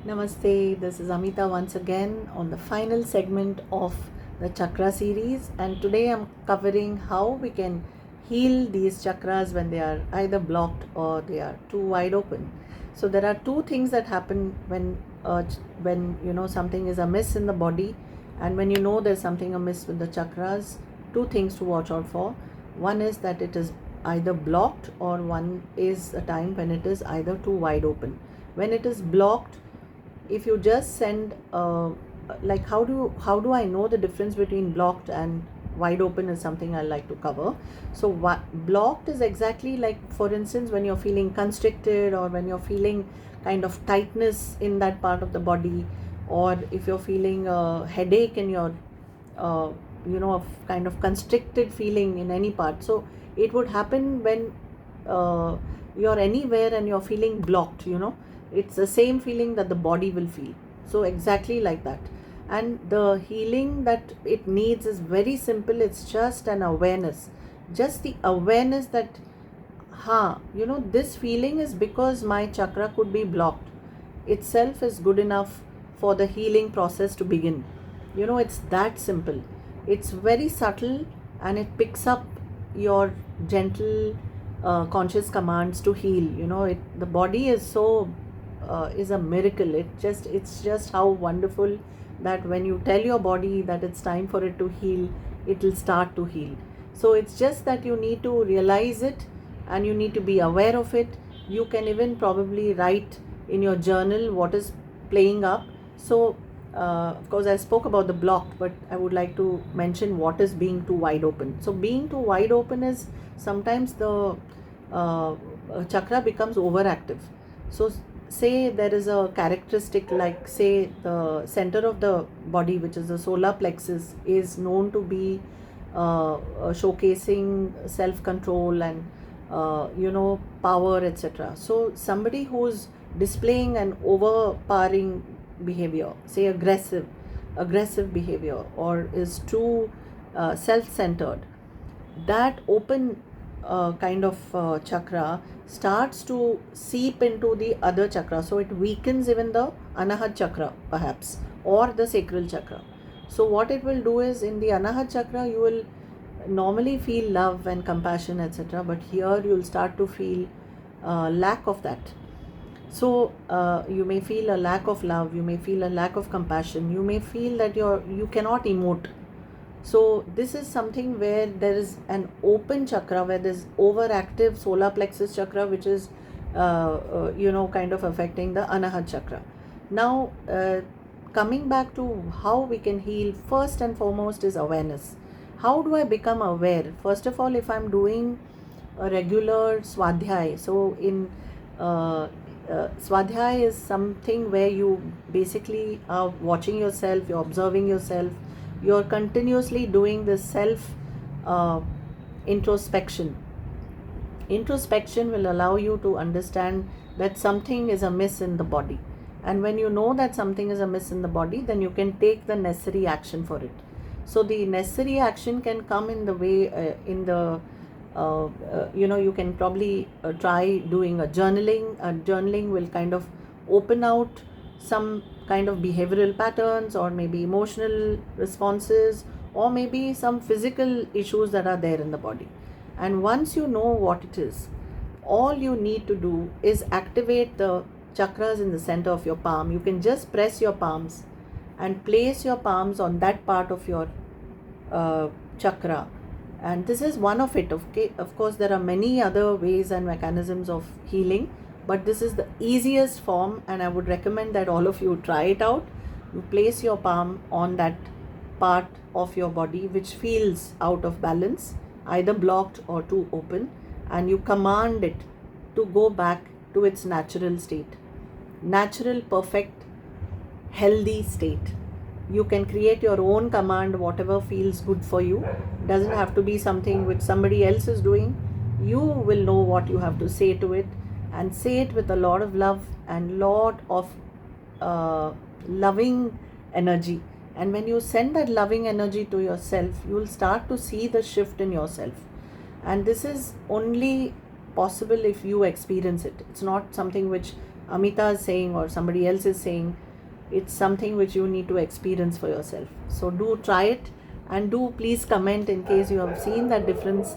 Namaste, this is Amita once again on the final segment of the chakra series, and today I'm covering how we can heal these chakras when they are either blocked or they are too wide open. So there are two things that happen when something is amiss in the body, and when you know there's something amiss with the chakras. Two things to watch out for. One is that it is either blocked, or one is a time when it is either too wide open. When it is blocked, if you just send like how do I know the difference between blocked and wide open is something I like to cover. So blocked is exactly like, for instance, when you're feeling constricted, or when you're feeling kind of tightness in that part of the body, or if you're feeling a headache in your uh, a kind of constricted feeling in any part. So it would happen when you're anywhere and you're feeling blocked. It's the same feeling that the body will feel. So exactly like that. And the healing that it needs is very simple. It's just an awareness, just the awareness that this feeling is because my chakra could be blocked itself is good enough for the healing process to begin. It's that simple. It's very subtle, and it picks up your gentle conscious commands to heal. The body is so is a miracle. It's just how wonderful that when you tell your body that it's time for it to heal, it will start to heal. So it's just that you need to realize it, and you need to be aware of it. You can even probably write in your journal what is playing up. So of course I spoke about the blocked, but I would like to mention what is being too wide open. So being too wide open is sometimes the chakra becomes overactive. So say there is a characteristic, like say the center of the body, which is the solar plexus, is known to be showcasing self control and power, etc. So somebody who's displaying an overpowering behavior, say aggressive behavior, or is too self-centered, that open kind of chakra starts to seep into the other chakra. So it weakens even the anahat chakra perhaps, or the sacral chakra. So what it will do is, in the anahat chakra you will normally feel love and compassion, etc., but here you'll start to feel lack of that. So you may feel a lack of love, you may feel a lack of compassion, you may feel that you cannot emote. So this is something where there is an open chakra, where there's overactive solar plexus chakra, which is kind of affecting the anahat chakra. Now coming back to how we can heal, first and foremost is awareness. How do I become aware? First of all, if I'm doing a regular swadhyay, so in swadhyay is something where you basically are watching yourself, you're observing yourself, you're continuously doing this self uh, introspection. Introspection will allow you to understand that something is amiss in the body, and when you know that something is amiss in the body, then you can take the necessary action for it. So the necessary action can come in the way in the you can probably try doing a journaling. Journaling will kind of open out some kind of behavioral patterns, or maybe emotional responses, or maybe some physical issues that are there in the body. And once you know what it is, all you need to do is activate the chakras in the center of your palm. You can just press your palms and place your palms on that part of your chakra, and this is one of it. Okay, of course there are many other ways and mechanisms of healing, but this is the easiest form, and I would recommend that all of you try it out. You place your palm on that part of your body which feels out of balance, either blocked or too open, and you command it to go back to its natural state, natural, perfect, healthy state. You can create your own command, whatever feels good for you. It doesn't have to be something which somebody else is doing. You will know what you have to say to it, and say it with a lot of love and lot of loving energy. And when you send that loving energy to yourself, you will start to see the shift in yourself. And this is only possible if you experience it. It's not something which Amita is saying or somebody else is saying. It's something which you need to experience for yourself. So do try it, and do please comment in case you have seen that difference.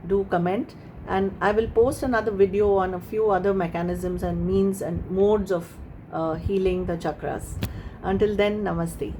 Do comment, and I will post another video on a few other mechanisms and means and modes of healing the chakras. Until then, namaste.